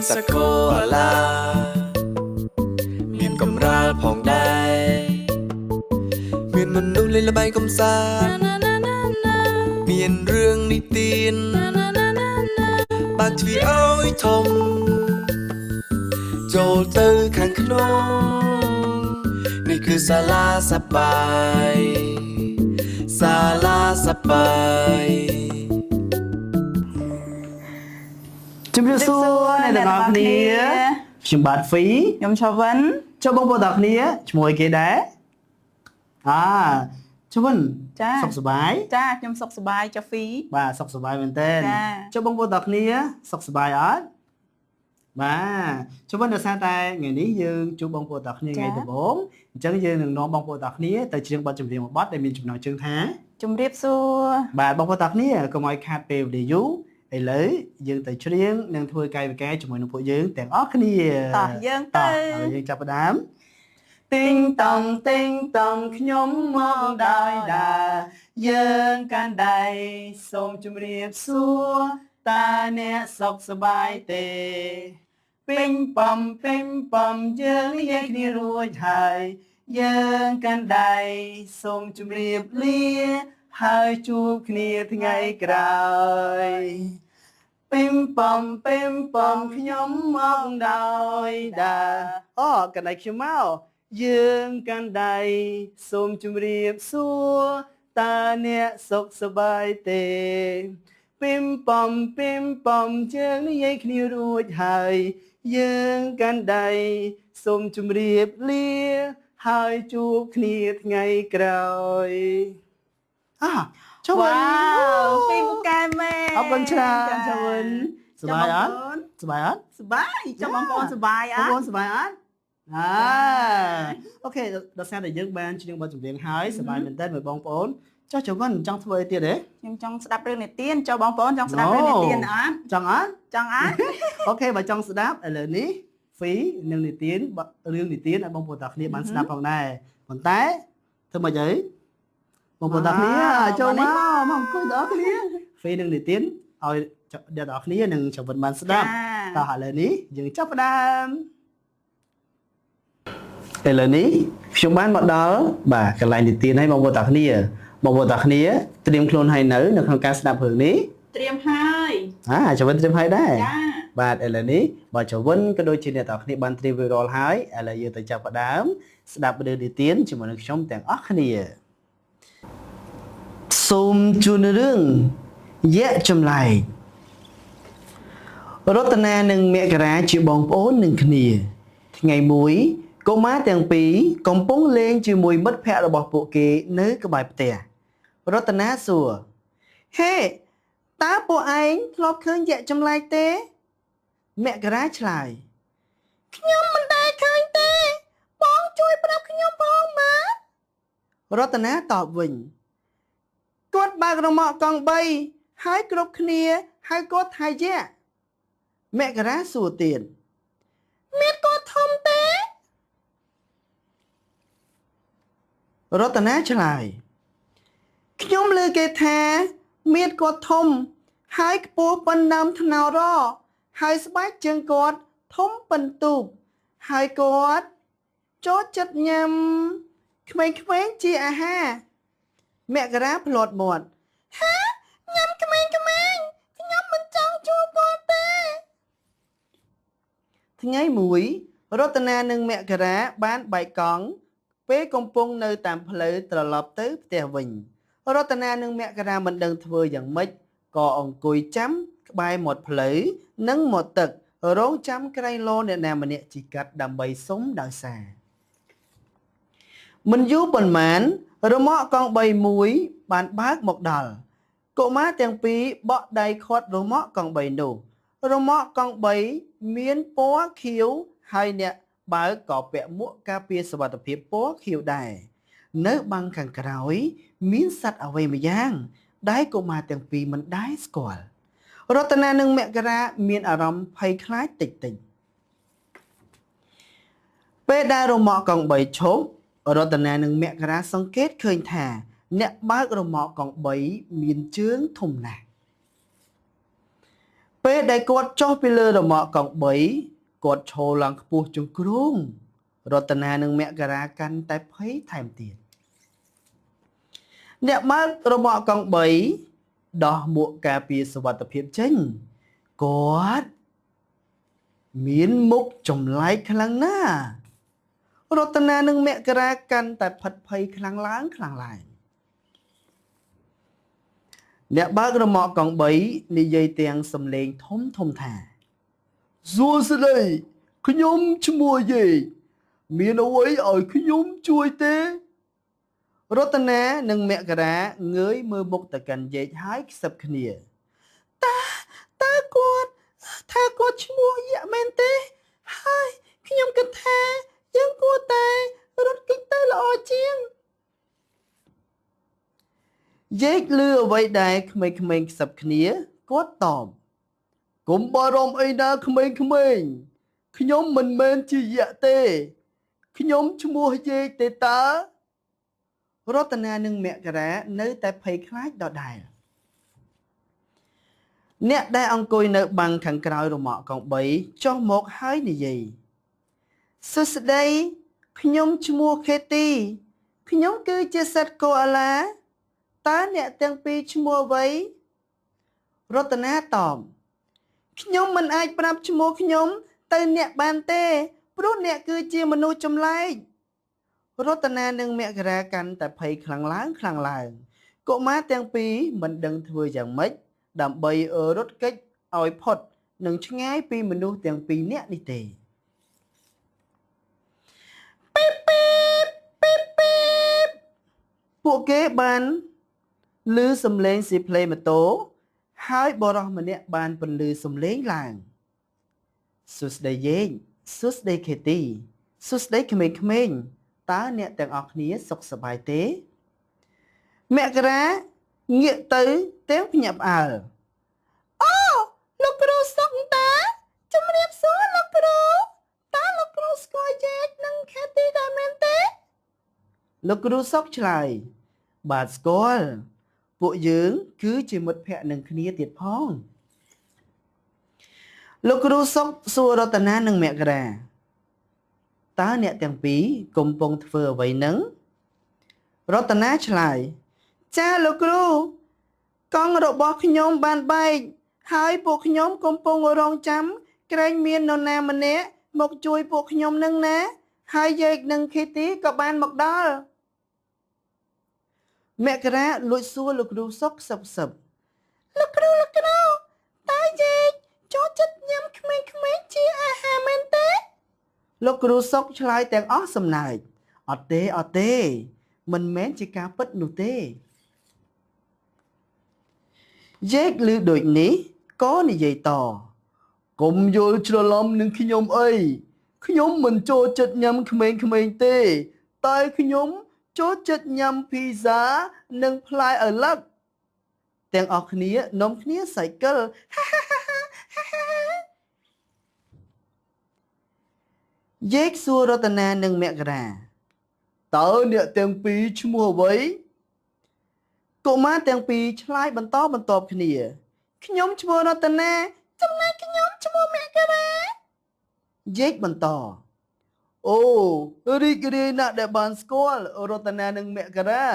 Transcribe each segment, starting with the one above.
สโคลาមានកំរាលផងដែរមានមនុស្សលេងល្បែងកំសាន្តមានរឿងនិទានបើកទ្វារឲ្យធំចូលទៅខាងក្នុងនេះគឺសាលាសប្បាយសាលាសប្បាយជំរាបសួរអ្នកទាំងអស់គ្នាខ្ញុំបាទហ្វីខ្ញុំឆវិនចូលបងប្អូនទាំងអស់គ្នាឈ្មោះអីគេដែរឆវិនចាសុខសប្បាយចាខ្ញុំសុខសប្បាយចាហ្វីបាទសុខសប្បាយមែនតើចូលបងប្អូនទាំងអស់គ្នាសុខសប្បាយអត់បាទជម្រាបដោយសារតែថ្ងៃនេះយើងជួបបងប្អូនទាំងអស់គ្នាថ្ងៃដំបូងអញ្ចឹងយើងនឹងនាំបងប្អូនទាំងអស់គ្នាទៅច្រៀងបទចម្រៀងមួយបទដែលមានចំណងជើងថាជំរាបសួរបាទបងប្អូនទាំងអស់គ្នាកុំឲ្យខាតពេលវេលាយូរឥឡូវយើងទៅច្រៀងនិងធ្វើកាយវិការជាមួយនឹងពួកយើងទាំងអស់គ្នាតោះយើងទៅហើយយើងចាប់ផ្ដើមទីងតង់ខ្ញុំមកដោយដាយើងកាន់ដៃសូមជម្រាបសួរតើអ្នកសុខសប្បាយទេពេញបំយើងនិយាយគ្នារួចហើយយើងកាន់ដៃសូមជម្រាបលាហើយជួបគ្នាថ្ងៃក្រោយពេញបំខ្ញុំមកដោយដាអូកាន់ដៃខ្ញុំមកយើងកាន់ដៃសូមជម្រាបសួរតើអ្នកសុខសប្បាយទេពេញបំយើងនិយាយគ្នារួចហើយយើងកាន់ដៃសូមជម្រាបលាហើយជួបគ្នាថ្ងៃក្រោយចូលវ៉ាវពីពូកែមែនអរគុណច្រើនចូលសប្បាយអត់សប្បាយអត់សប្បាយចាំបងប្អូនសប្បាយអត់បងប្អូនសប្បាយអត់អូខេដល់សារតែយើងបានច្រៀងបទចម្រៀងហើយសប្បាយមែនតើមើលបងប្អូនចុះចង្វិនចង់ធ្វើអីទៀតទេខ្ញុំចង់ស្ដាប់រឿងនិទានចុះបងប្អូនចង់ស្ដាប់រឿងនិទានអត់ចង់អត់អូខេបើចង់ស្ដាប់ឥឡូវនេះហ្វីនឹងនិទានរឿងនិទានឲ្យបងប្អូនទាំងគ្នាបានស្ដាប់ផងដែរប៉ុន្តែធ្វើម៉េចអីបងប្អូនទាំងគ្នាចូលមកអង្គុយទាំងគ្នាហ្វីនឹងនិទានឲ្យអ្នកទាំងគ្នានឹងចង្វិនបានស្ដាប់តោះឥឡូវនេះយើងចាប់ផ្ដើមឥឡូវនេះខ្ញុំបានមកដល់បាទកន្លែងនិទានឲ្យបងប្អូនទាំងគ្នាត្រៀមខ្លួនហើយនៅក្នុងការស្ដាប់រឿងនេះត្រៀមហើយចវិនត្រៀមហើយដែរបាទឥឡូវនេះបើចវិនក៏ដូចជាអ្នកទាំងគ្នាបានត្រៀមវារាល់ហើយឥឡូវយើងទៅចាប់ផ្ដើមស្ដាប់រឿងនិទានជាមួយនឹងខ្ញុំទាំងអស់គ្នាសូមជូនរឿងយៈចម្លែករតនានិងមករាជាបងប្អូននឹងគ្នាថ្ងៃមួយកុមារទាំងពីរកំពុងលេងជាមួយមិត្តភ័ក្តិរបស់ពួកគេនៅក្បែរផ្ទះរតនាសួរហេតើពួកឯងធ្លាប់ឃើញយៈចម្លែកទេមករាឆ្លើយខ្ញុំមិនដែលឃើញទេបងជួយប្រាប់ខ្ញុំផងម៉ារតនាតបវិញគាត់បើករមាក់កង់3ហើយគ្រប់គ្នាហៅគាត់ថាយៈមករាសួរទៀតមានគាត់ធំទេរតនាឆ្លើយខ្ញុំឮគេថាមានគាត់ធំហើយខ្ពស់ប៉ុណ្ណាំថ្នោរហើយស្បែកជើងគាត់ធំប៉ុនទូកហើយគាត់ចូលចិត្តញ៉ាំក្មេងៗជាអាហារមករាភ្លាត់មាត់ហាញ៉ាំក្មេងខ្ញុំមិនចង់ជួបគាត់ទេថ្ងៃមួយរតនានិងមករាបានបែកកង់ពេលកំពុងនៅតាមផ្លូវត្រឡប់ទៅផ្ទះវិញរតនានិងមករាមិនដឹងធ្វើយ៉ាងម៉េចក៏អង្គុយចាំក្បែរមាត់ផ្លូវនិងមាត់ទឹករងចាំក្រែងលោអ្នកណាម្នាក់ជីកាត់ដើម្បីសុំដោយសារមិនយូរប៉ុន្មានរមាក់កង់3មួយបានបើកមកដល់កុមារទាំងពីរបក់ដៃខាត់រមាក់កង់3នោះរមាក់កង់3មានពណ៌ខៀវហើយអ្នកបើកក៏ពាក់មួកការពារសុវត្ថិភាពពណ៌ខៀវដែរនៅបាំងខាងក្រោយមានសត្វអ្វីម្យ៉ាងដែលកុមារទាំងពីរមិនដែលស្គាល់រតនានិងមករាមានអារម្មណ៍ភ័យខ្លាចតិចពេលដែលរមាក់កង់3ឈប់រតនានិងមករាសង្កេតឃើញថាអ្នកបើករមាក់កង់3មានជើងធំណាស់ពេល ពេលដែលគាត់ចុះពីលើរមាក់កង់3គាត់ឈរឡើងខ្ពស់ជាងគ្រោងរតនានិងមករាកាន់តែភ័យថែមទៀតអ្នកបើករមាក់កង់3ដោះមួកការពារសុវត្ថិភាពចេញគាត់មានមុខចម្លែកខ្លាំងណាស់រតនានិងមករាកាន់តែផិតភ័យខ្លាំងឡើងអ្នកបើករមាក់កង់3និយាយទាំងសំឡេងធំថាសួស្តីខ្ញុំឈ្មោះយេមានអ្វីឲ្យខ្ញុំជួយទេរតនានិងមករាងើយមើលមុខទៅកាន់យេហើយខ្សឹបគ្នាតើគាត់ថាគាត់ឈ្មោះយៈមែនទេហើយខ្ញុំគិតថាយើងគួរតែរត់គេចទៅល្អជាងយេលឺអ្វីដែលក្មេងៗខ្សឹបគ្នាគាត់តបកុំបារម្ភអីណាក្មេងៗខ្ញុំមិនមែនជាយៈទេខ្ញុំឈ្មោះយេទេតារតនានិងមករានៅតែភ័យខ្លាចដដែលអ្នកដែលអង្គុយនៅបាំងខាងក្រោយរមាក់កង់3ចុះមកហើយនិយាយសួស្តីខ្ញុំឈ្មោះខេទីខ្ញុំគឺជាសត្វកូអាឡាតើអ្នកទាំងពីរឈ្មោះអ្វីរតនាតបខ្ញុំមិនអាចប្រាប់ឈ្មោះខ្ញុំទៅអ្នកបានទេព្រោះអ្នកគឺជាមនុស្សចម្លែករតនានិងមករាកាន់តែភ័យខ្លាំងឡើងកុមារទាំងពីរមិនដឹងធ្វើយ៉ាងម៉េចដើម្បីរត់គេចឲ្យផុតនិងឆ្ងាយពីមនុស្សទាំងពីរនាក់នេះទេពួកគេបានឮសំឡេងស៊ីផ្លេម៉ូតូហើយបរិសម្នាក់បានពន្លឺសំឡេងឡើងសួស្តីយេសួស្តីខេទីសួស្តីក្មេងៗតើអ្នកទាំងអស់គ្នាសុខសប្បាយទេមករាងាកទៅទាំងភ្ញាក់ផ្អើលអូលោកគ្រូសុកតាជំរាបសួរលោកគ្រូតើលោកគ្រូស្គាល់យេនិងខេទីដែរមែនទេលោកគ្រូសុកឆ្លើយបាទស្គាល់ពួកយើងគឺជាមិត្តភក្តិនឹងគ្នាទៀតផងលោកគ្រូសុកសួររតនានិងមករាតើអ្នកទាំងពីរកំពុងធ្វើអ្វីនឹងរតនាឆ្លើយចាលោកគ្រូកង់របស់ខ្ញុំបានបែកហើយពួកខ្ញុំកំពុងរងចាំក្រែងមាននរណាម្នាក់មកជួយពួកខ្ញុំនឹងណាហើយយេនិងខេទីក៏បានមកដល់មករាលួចសួរលោកគ្រូសុកសឹបលោកគ្រូតើយេចូលចិត្តញ៉ាំក្មេងៗជាអាហារមែនទេលោកគ្រូសុកឆ្លើយទាំងអស់សំណើចអត់ទេមិនមែនជាការពិតនោះទេយេឮដូចនេះក៏និយាយតកុំយល់ច្រឡំនឹងខ្ញុំអីខ្ញុំមិនចូលចិត្តញ៉ាំក្មេងៗទេតែខ្ញុំចូលចិត្តញ៉ាំភីហ្សានិងផ្លែឪឡឹកទាំងអស់គ្នានាំគ្នាសៃគលយេសួររតនានិងមករាតើអ្នកទាំងពីរឈ្មោះអ្វីកុមារទាំងពីរឆ្លើយបន្តបន្ទាប់គ្នាខ្ញុំឈ្មោះរតនាចំណែកខ្ញុំឈ្មោះមករាយេបន្តអូរីករាយណាស់ដែលបានស្គាល់រតនានិងមករា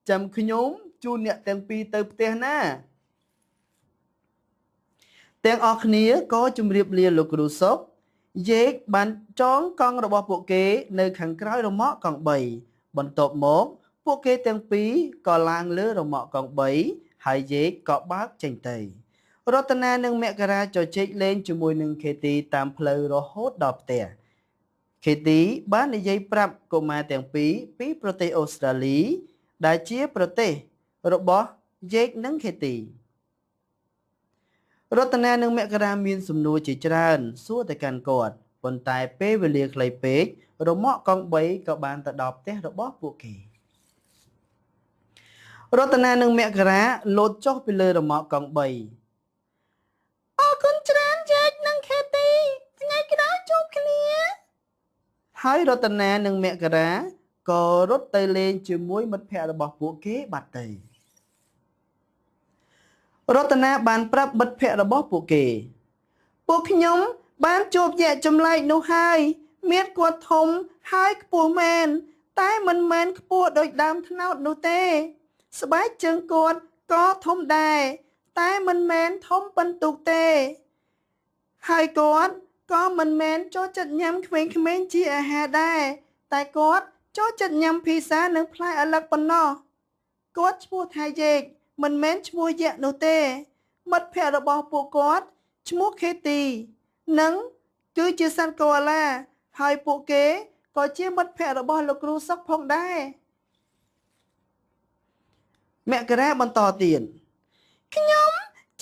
ចាំខ្ញុំជូនអ្នកទាំងពីរទៅផ្ទះណាទាំងអស់គ្នាក៏ជម្រាបលាលោកគ្រូសុកយេបានចងកង់របស់ពួកគេនៅខាងក្រោយរមាក់កង់3បន្ទាប់មកពួកគេទាំងពីរក៏ឡើងលើរមាក់កង់3ហើយយេក៏បើកចេញទៅរតនានិងមករាជជែកលេងជាមួយនឹងខេទីតាមផ្លូវរហូតដល់ផ្ទះខេទីបាននិយាយប្រាប់កុមារទាំងពីរពីប្រទេសអូស្ត្រាលីដែលជាប្រទេសរបស់យេនិងខេទីរតនានិងមករាមានសំណួរជាច្រើនសួរទៅកាន់គាត់ប៉ុន្តែពេលវេលាខ្លីពេករមាក់កង់3ក៏បានទៅដល់ផ្ទះរបស់ពួកគេរតនានិងមករាលោតចុះពីលើរមាក់កង់3អរគុណច្រើនយេនិងខេទីថ្ងៃក្រោយជួបគ្នាហើយរតនានិងមករាក៏រត់ទៅលេងជាមួយមិត្តភក្តិរបស់ពួកគេបាត់ទៅរតនាបានប្រាប់មិត្តភក្តិរបស់ពួកគេ ពួកខ្ញុំបានជួបយៈចម្លែកនោះហើយមានគាត់ធំហើយខ្ពស់មែនតែមិនមែនខ្ពស់ដូចដើមត្នោតនោះទេស្បែកជើងគាត់ក៏ធំដែរតែមិនមែនធំប៉ុន្ទុកទេហើយគាត់ក៏មិនមែនចូលចិត្តញ៉ាំក្មេងៗជាអាហារដែរតែគាត់ចូលចិត្តញ៉ាំភីហ្សានិងផ្លែអាឡឹកប៉ុណ្ណោះគាត់ឈ្មោះថាយេកមិនមែនឈ្មោះយៈនោះទេមិត្តភ័ក្តិរបស់ពួកគាត់ឈ្មោះខេទីនិងគឺជាសត្វកូអាឡាហើយពួកគេក៏ជាមិត្តភ័ក្តិរបស់លោកគ្រូសុកផងដែរមករាបន្តទៀតខ្ញុំ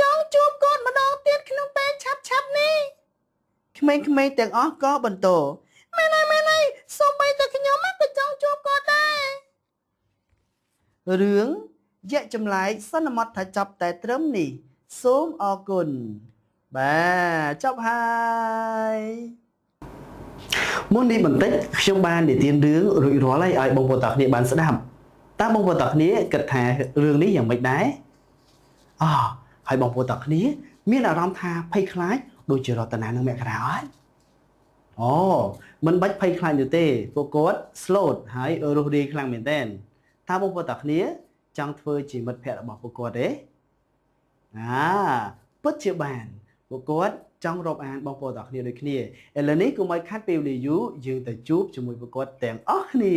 ចង់ជួបគាត់ម្ដងទៀតក្នុងពេលឆាប់នេះក្មេងៗទាំងអស់ក៏បន្តមែនហើយសូម្បីតែខ្ញុំក៏ចង់ជួបគាត់ដែររឿងយៈចម្លែកសន្មតថាចប់តែត្រឹមនេះសូមអរគុណបាទចប់ហើយមុននេះបន្តិចខ្ញុំបាននិទានរឿងរួចរាល់ហើយឲ្យបងប្អូនទាំងគ្នាបានស្ដាប់តើបងប្អូនទាំងគ្នាគិតថារឿងនេះយ៉ាងម៉េចដែរហើយបងប្អូនទាំងគ្នាមានអារម្មណ៍ថាភ័យខ្លាចដូចជារតនានិងមករាអត់មិនបាច់ភ័យខ្លាចនោះទេពួកគាត់ slot ហើយរស់រាយខ្លាំងមែនទែនតើបងប្អូនទាំងគ្នាចង់ធ្វើជាមិត្តភក្តិរបស់ពួកគាត់ទេពិតជាបានពួកគាត់ចង់រាប់អានបងប្អូនទាំងគ្នាដូចគ្នាឥឡូវនេះកុំឲ្យខាត់ពេលវេលាយូរយើងទៅជួបជាមួយពួកគាត់ទាំងអស់គ្នា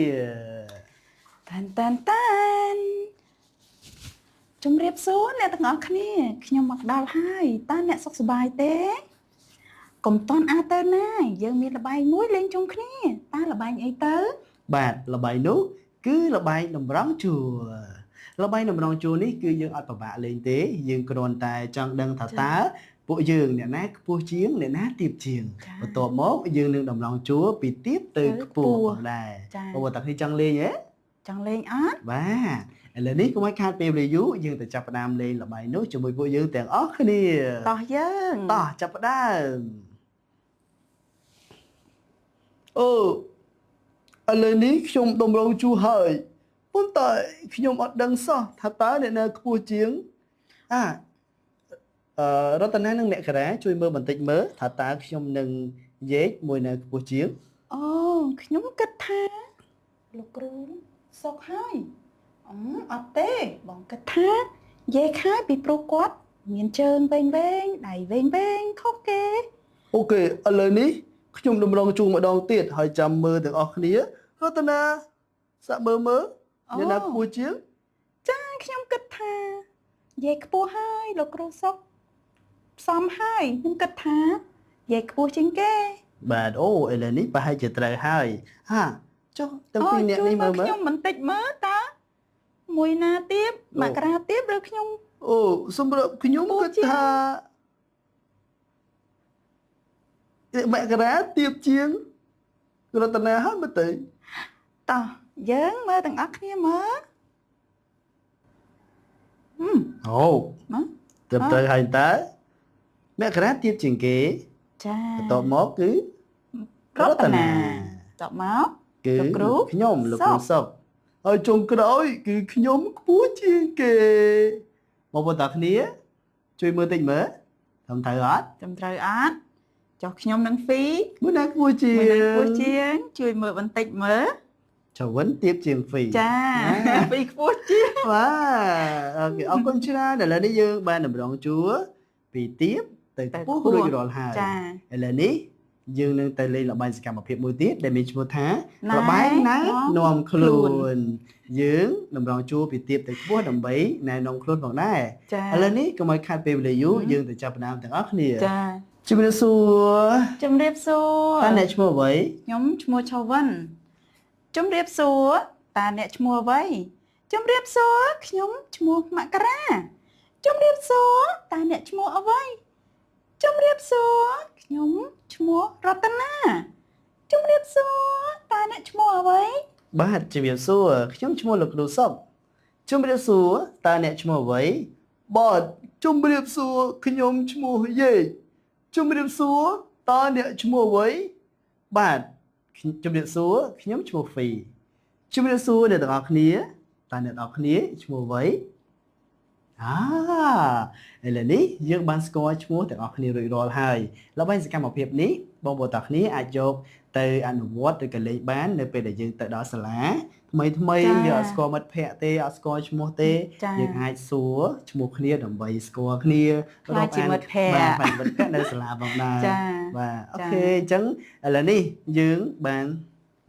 តានជំរាបសួរអ្នកទាំងអស់គ្នាខ្ញុំមកដល់ហើយតើអ្នកសុខសប្បាយទេកុំតន់ទៅណាយើងមានល្បែងមួយលេងជុំគ្នាតើល្បែងអីទៅបាទល្បែងនោះគឺល្បែងតម្រង់ជួរល្បែងតម្រង់ជួរនេះគឺយើងអត់ពិបាកលេងទេយើងគ្រាន់តែចង់ដឹងថាតើពួកយើងអ្នកណាខ្ពស់ជាងអ្នកណាទាបជាងបន្ទាប់មកយើងនឹងតម្រង់ជួរពីទាបទៅខ្ពស់ផងដែរបងប្អូនតាគ្នាចង់លេងទេចង់លេងអត់បាទឥឡូវនេះកុំឲ្យខាតពេលវេលាយូរយើងទៅចាប់ផ្ដើមលេងល្បែងនោះជាមួយពួកយើងទាំងអស់គ្នាតោះយើងចាប់ផ្ដើមឥឡូវនេះខ្ញុំតម្រង់ជួរហើយប៉ុន្តែខ្ញុំអត់ដឹងសោះថាតើអ្នកណាខ្ពស់ជាងរតនានិងមករាជួយមើលបន្តិចមើលថាតើខ្ញុំនឹងយេកមួយណាខ្ពស់ជាងខ្ញុំគិតថាលោកគ្រូសុកហើយអត់ទេបងគិតថាយេខហើយពីព្រោះគាត់មានជើងវែងដៃវែងខុសគេអូខេឥឡូវនេះខ្ញុំតម្រង់ជួរម្ដងទៀតហើយចាំមើលទាំងអស់គ្នារតនាសាក់មើលអ្នកណាខ្ពស់ជាងចាខ្ញុំគិតថាយេខ្ពស់ហើយលោកគ្រូសុកផ្សំហើយខ្ញុំគិតថាយេខ្ពស់ជាងគេបាទឥឡូវនេះប្រហែលជាត្រូវហើយចុះទាំងពីរអ្នកនេះមើលខ្ញុំបន្តិចមើលតើមួយណាទៀតមករាទៀតឬខ្ញុំសម្រាប់ខ្ញុំគិតថាមករាទៀបជាងរតនាហើយមើលទៅតោះយើងមើលទាំងអស់គ្នាមើលត្រឹមត្រូវហើយតើមករាទៀបជាងគេចាបន្ទាប់មកគឺរតនាតបមកគឺខ្ញុំលោកគ្រូសុកហើយចុងក្រោយគឺខ្ញុំខ្ពស់ជាងគេបងប្អូនតាគ្នាជួយមើលតិចមើលត្រឹមត្រូវអត់ចុះខ្ញុំនឹងហ្វីមួយណាខ្ពស់ជាងជួយមើលបន្តិចមើលចវិនទៀបជាងហ្វីចាហ្វីខ្ពស់ជាងបាទអូខេអរគុណច្រើនឥឡូវនេះយើងបានតម្រង់ជួរពីទៀបទៅខ្ពស់រួចរាល់ហើយឥឡូវនេះយើងនឹងទៅលេងល្បែងសកម្មភាពមួយទៀតដែលមានឈ្មោះថាល្បែងណែនាំខ្លួនយើងតម្រង់ជួរពីទៀបទៅខ្ពស់ដើម្បីណែនាំខ្លួនផងដែរឥឡូវនេះកុំឲ្យខាតពេលវេលាយូរយើងទៅចាប់ផ្ដើមទាំងអស់គ្នាជំរាបសួរតើអ្នកឈ្មោះអ្វីខ្ញុំឈ្មោះឆវិនជំរាបសួរតើអ្នកឈ្មោះអ្វីជំរាបសួរខ្ញុំឈ្មោះមករាជំរាបសួរតើអ្នកឈ្មោះអ្វីជំរាបសួរខ្ញុំឈ្មោះរតនាជំរាបសួរតើអ្នកឈ្មោះអ្វីបាទជំរាបសួរខ្ញុំឈ្មោះលោកគ្រូសុកជំរាបសួរតើអ្នកឈ្មោះអ្វីបាទជំរាបសួរខ្ញុំឈ្មោះយេជំរាបសួរតើអ្នកឈ្មោះអ្វីបាទជំរាបសួរខ្ញុំឈ្មោះហ្វីជំរាបសួរអ្នកទាំងអស់គ្នាតើអ្នកទាំងអស់គ្នាឈ្មោះអ្វី ឥឡូវនេះយើងបានស្គាល់ឈ្មោះទាំងអស់គ្នារួចរាល់ហើយល្បែងសកម្មភាពនេះបងប្អូនទាំងគ្នាអាចយកទៅអនុវត្តឬក៏លេងបាននៅពេលដែលយើងទៅដល់សាលាថ្មីយើងអត់ស្គាល់មិត្តភ័ក្តិទេអត់ស្គាល់ឈ្មោះទេយើងអាចសួរឈ្មោះគ្នាដើម្បីស្គាល់គ្នា បាទជាមិត្តភ័ក្តិ បាទមិត្តភ័ក្តិនៅសាលាផងដែរបាទអូខេអញ្ចឹងឥឡូវនេះយើងបាន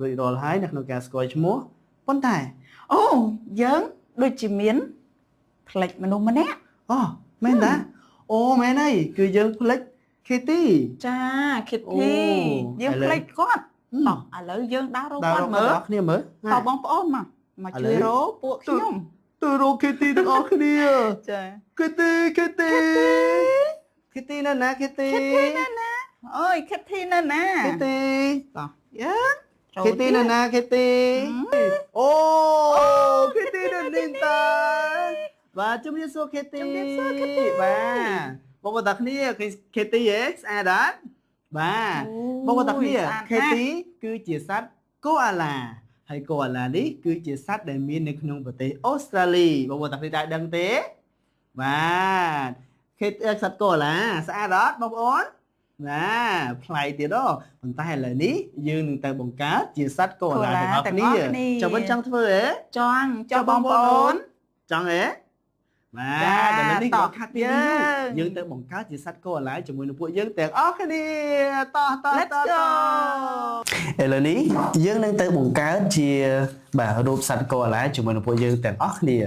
រួចរាល់ហើយនៅក្នុងការស្គាល់ឈ្មោះប៉ុន្តែ អូយើងដូចជាមានផ្លេចមនុស្សម្នាក់ អូមែនតាអូមែនហើយគឺយើងផ្លេច Kitty ចា Kitty យើងផ្លេចគាត់ឥឡូវយើងដើររកគាត់មើលគ្នាមើល តបងប្អូនមកជួយរកពួកខ្ញុំ ទៅរក Kitty ទាំងអស់គ្នា ចា Kitty ណាណា Kitty អូយ Kitty ណាណា Kitty តោះយើង Kitty ណាណា Kitty អូ Kitty ណានីតា បាទជំរាបសួរ Kitty បាទបងប្អូនតាគ្នាឃើញ Kitty ហ៎ស្អាតអត់បាទបងប្អូនតាគ្នា Kitty គឺជាសត្វកូអាឡាហើយកូអាឡានេះគឺជាសត្វដែលមាននៅក្នុងប្រទេសអូស្ត្រាលីបងប្អូនតាគ្នាដែរដឹងទេបាទ Kitty សត្វកូអាឡាស្អាតអត់បងប្អូនបាទប្លែកទៀតប៉ុន្តែឥឡូវនេះយើងនឹងទៅបង្កើតជាសត្វកូអាឡាទាំងអស់គ្នាចាំមិនចង់ធ្វើហ៎ចង់បងប្អូន ចង់ហ៎បាទឥឡូវនេះក៏ខាត់ទៀតយើងទៅបង្កើតជាសត្វកូអាឡាជាមួយនឹងពួកយើងទាំងអស់គ្នាតោះ Let's go ឥឡូវនេះយើងនឹងទៅបង្កើតជាបាទរូបសត្វកូអាឡាជាមួយនឹងពួកយើងទាំងអស់គ្នា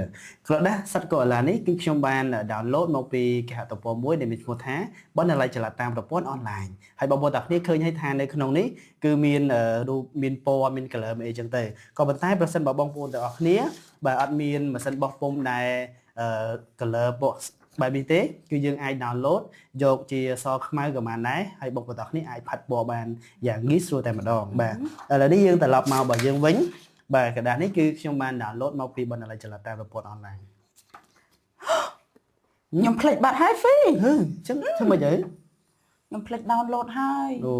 ក្រដាសសត្វកូអាឡានេះគឺខ្ញុំបាន download មកពីគេហទំព័រមួយដែលមានឈ្មោះថាបណ្ណាល័យចល័តតាមប្រព័ន្ធអនឡាញហើយបងប្អូនទាំងគ្នាឃើញហើយថានៅក្នុងនេះគឺមានរូបមានពណ៌មាន color អីចឹងទៅក៏ប៉ុន្តែប្រសិនបើបងប្អូនទាំងអស់គ្នាបាទអត់មានម៉ាស៊ីនបោះពុម្ពដែល color box បែបនេះទេគឺយើងអាច download យកជាសខ្មៅក៏បានដែរហើយបងប្អូនទាំងគ្នាអាចផាត់ពណ៌បានយ៉ាងងាយស្រួលតែម្ដងបាទឥឡូវនេះយើងត្រឡប់មករបស់យើងវិញបាទกระดาษនេះគឺខ្ញុំបាន download មកពីបណ្ណាល័យចល័តតាមប្រព័ន្ធអនឡាញខ្ញុំផ្លេចបាត់ហើយហ្វីអញ្ចឹងធ្វើម៉េចទៅខ្ញុំផ្លេច download ហើយ អូ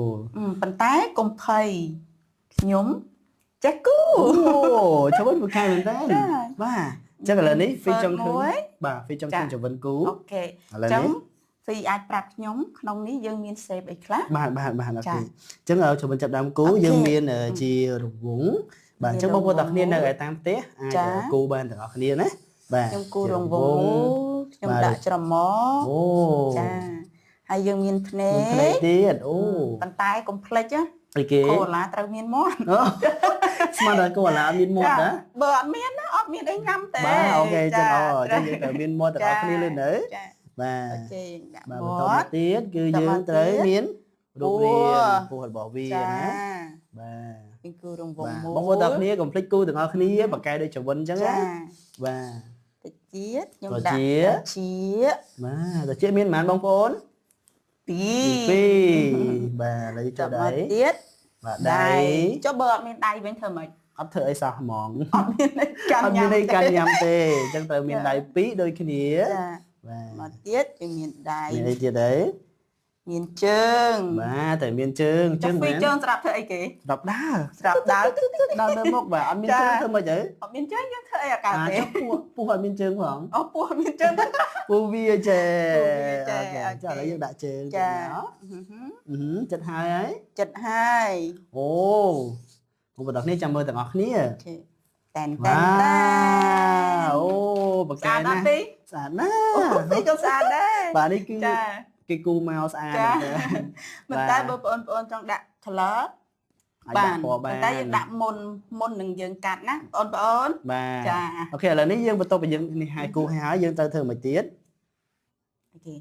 ប៉ុន្តែកុំភ័យខ្ញុំចេះគូចូលមកខាងមែនតើបាទចឹងឥឡូវនេះហ្វីចង់ឃើញបាទហ្វីចង់ឃើញចវិនគូអូខេចឹងហ្វីអាចប្រាប់ខ្ញុំក្នុងនេះយើងមាន save អីខ្លះបាទអូខេចឹងចវិនចាប់ដើមគូយើងមានជារង្វង់បាទចឹងបងប្អូនទាំងគ្នានៅតាមផ្ទះអាចគូបានទាំងអស់គ្នាណាបាទខ្ញុំគូរង្វង់ខ្ញុំដាក់ច្រមុះអូចាហើយយើងមានភ្នែកទៀតអូប៉ុន្តែកុំភ្លេចណាអីគេកូអាឡាត្រូវមានមាត់ស្មានតែកូអាឡាអត់មានមាត់ណាបើអត់មានណាអត់មានអីញ៉ាំទេបាទអូខេចឹងចឹងយើងត្រូវមានមាត់ទាំងអស់គ្នាលើនៅបាទអូខេដាក់មាត់បន្តទៀតគឺយើងត្រូវមានរូបរាងពោះរបស់វាណាបាទពីគូរង្វង់មួយបងប្អូនទាំងគ្នាកុំភ្លេចគូទាំងអស់គ្នាបកកែដូចចវិនចឹងណាបាទតិចទៀតខ្ញុំដាក់ជាបាទតិចមានប៉ុន្មានបងប្អូន2បាទlấy cho đấy ទៀតបាទដៃចុះបើអត់មានដៃវិញធ្វើម៉េចអត់ធ្វើអីសោះហ្មងអត់មានកាន់ញ៉ាំទេអញ្ចឹងត្រូវមានដៃ2ដូចគ្នាបាទមកទៀតគឺមានដៃមានអីទៀតទេមានជើងបាទតែមានជើងមែនជើងស្រាប់ធ្វើអីគេស្រាប់ដើរដើរនៅមុខបាទអត់មានជើងធ្វើម៉េចទៅអត់មានជើងយើងធ្វើអីអាកើតទេពោះអត់មានជើងផងអូពោះអត់មានជើងពោះវាចេអូខេចាឥឡូវយើងដាក់ជើងចាចិត្តហើយអូបងប្អូនគ្នាចាំមើលទាំងអស់គ្នាតែនអូបកកែណាស្អាតណាស់អូនេះក៏ស្អាតដែរបាទនេះគឺគេគូមកស្អាតណាស់មិនតែបើបងប្អូនចង់ដាក់ color បានតែយើងដាក់មុននឹងយើងកាត់ណាបងប្អូនបាទចាអូខេឥឡូវនេះយើងបន្ទាប់ពីយើងនេះហើយគូហើយយើងត្រូវធ្វើមួយទៀតអូខេ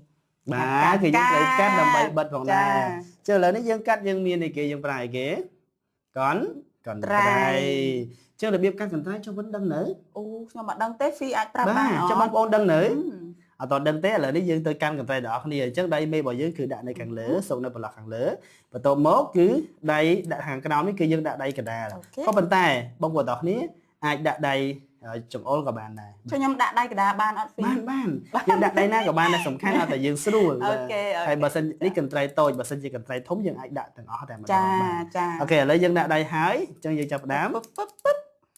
បាទគឺយើងត្រូវកាត់ដើម្បីបិទផងដែរចុះឥឡូវនេះយើងកាត់យើងមានអីគេយើងប្រើអីគេកន្ត្រៃចឹងរបៀបកាត់កន្ត្រៃចុះមិនដឹងនៅអូខ្ញុំអត់ដឹងទេហ្វីអាចប្រាប់បានចុះបងប្អូនដឹងនៅអត់តដឹងទេឥឡូវនេះយើងទៅកាន់កន្ត្រៃដល់គ្នាអញ្ចឹងដៃមេរបស់យើងគឺដាក់នៅខាងលើសុកនៅប្រឡោះខាងលើបន្ទាប់មកគឺដៃដាក់ខាងក្រោមនេះគឺយើងដាក់ដៃកណ្ដាលក៏ប៉ុន្តែបងប្អូនទាំងគ្នាអាចដាក់ដៃចង្អុលក៏បានដែរខ្ញុំដាក់ដៃកណ្ដាលបានអត់ហ្វីបានយើងដាក់ដៃណាក៏បានដែរសំខាន់ឲ្យតែយើងស្រួលហើយបើសិននេះកន្ត្រៃតូចបើសិនជាកន្ត្រៃធំយើងអាចដាក់ទាំងអស់តែម្ដងចាអូខេឥឡូវយើងដាក់ដៃហើយអញ្ចឹងយើងចាប់ផ្ដើម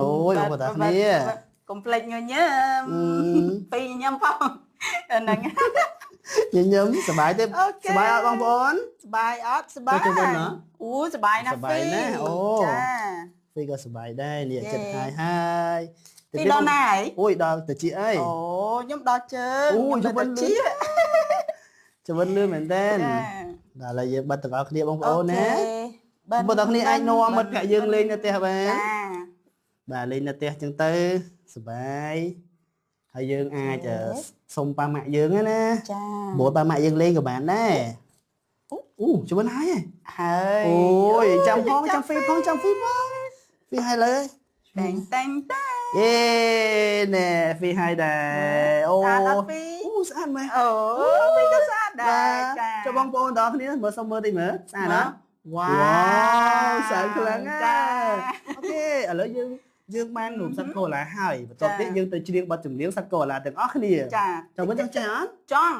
អូយបងប្អូនតាគ្នា កុំភ្លេចញញឹមពីញញឹមផងហ្នឹង ញញឹមសប្បាយទេសប្បាយអត់បងប្អូន សប្បាយអត់សប្បាយ ទៅជុំវិញណា អូសប្បាយណាស់ សប្បាយណាស់អូ ចា ពីក៏សប្បាយដែរនេះចិត្តហើយ ពីដល់ណាហើយ អូយដល់ទៅជាអី អូខ្ញុំដល់ជើង អូយ ខ្ញុំដល់ជា ជវិនលឿនមែនតើ ចា ដល់ហើយយើងបិទទាំងអស់គ្នាបងប្អូនណា បិទ បងប្អូនទាំងគ្នាអាចនាំមិត្តភក្តិយើងលេងនៅផ្ទះបាន ចា បាទលេងនៅផ្ទះចឹងទៅសប្បាយហើយយើងអាចសុំប៉ាម៉ាក់យើងណា ចា ព្រោះប៉ាម៉ាក់យើងលេងក៏បានដែរអូជវិនហើយ ហើយ អូយចាំផងចាំហ្វីផងចាំហ្វីផងហ្វីហើយលើ តែងតែងតែ យេណែហ្វីហើយដែរអូ ស្អាតអត់ពី អូស្អាតមែន អូពីក៏ស្អាតដែរចា ចុះបងប្អូនទាំងគ្នាមើលសុំមើលតិចមើលស្អាតណា វ៉ា វ៉ាវស្អាតខ្លាំងណា ចា អូខេឥឡូវយើងបានរូបសត្វកូឡាហើយបន្ទាប់ទៀតយើងទៅច្រៀងបទចម្រៀងសត្វកូឡាទាំងអស់គ្នា ចា ចាំមិនចង់ចេះអត់ ចង់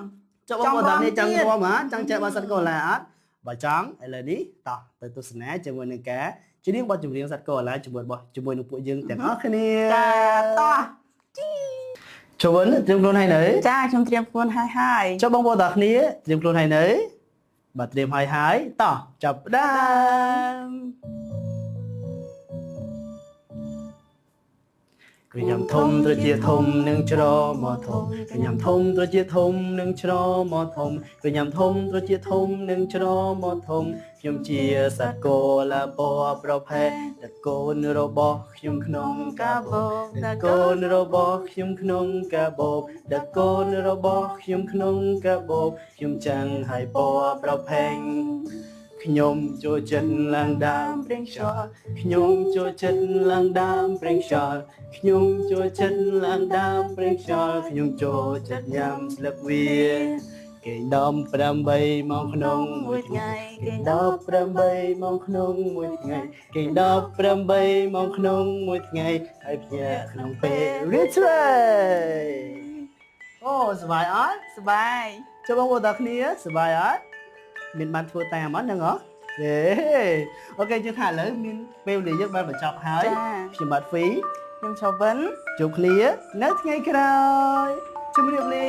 ចុះបងប្អូនទាំងគ្នាចង់រួមអត់ចង់ចេះបទសត្វកូឡាអត់បើចង់ឥឡូវនេះតោះទៅទស្សនាជាមួយនឹងការច្រៀងបទចម្រៀងសត្វកូឡាជាមួយនឹងពួកយើងទាំងអស់គ្នា ចាតោះ ជវិនត្រៀមខ្លួនហើយនៅ ចាខ្ញុំត្រៀមខ្លួនហើយ ចុះបងប្អូនទាំងគ្នាត្រៀមខ្លួនហើយនៅបាទត្រៀមហើយតោះចាប់ផ្ដើម ក្រញ៉ាំធំត្រជាធំនឹងច្រមកធំក្រញ៉ាំធំត្រជាធំនឹងច្រមកធំក្រញ៉ាំធំត្រជាធំនឹងច្រមកធំខ្ញុំជាសត្វកូឡាពណ៌ប្រផេះតកូនរបស់ខ្ញុំក្នុងកាបូបតកូនរបស់ខ្ញុំក្នុងកាបូបតកូនរបស់ខ្ញុំក្នុងកាបូបខ្ញុំចាំងឲ្យពណ៌ប្រផេងខ្ញុំចូលចិត្តឡើងដើមព្រេងខ្យល់ខ្ញុំចូលចិត្តឡើងដើមព្រេងខ្យល់ខ្ញុំចូលចិត្តឡើងដើមព្រេងខ្យល់ខ្ញុំចូលចិត្តញ៉ាំស្លឹកវាគេដំ8ម៉ោងក្នុងមួយថ្ងៃគេដប់8ម៉ោងក្នុងមួយថ្ងៃគេដប់8ម៉ោងក្នុងមួយថ្ងៃហើយភ្ញាក់ក្នុងពេលរៀបស្រីអូសប្បាយអត់ សប្បាយ ចុះបងប្អូនទាំងគ្នាសប្បាយអត់មានបានធ្វើតាមអត់ហ្នឹងហ៎យេអូខេយើងថាឥឡូវមានពេលវេលាយើងបានបញ្ចប់ហើយខ្ញុំបាទហ្វី ខ្ញុំឈវិន ជួបគ្នានៅថ្ងៃក្រោយជម្រាបលា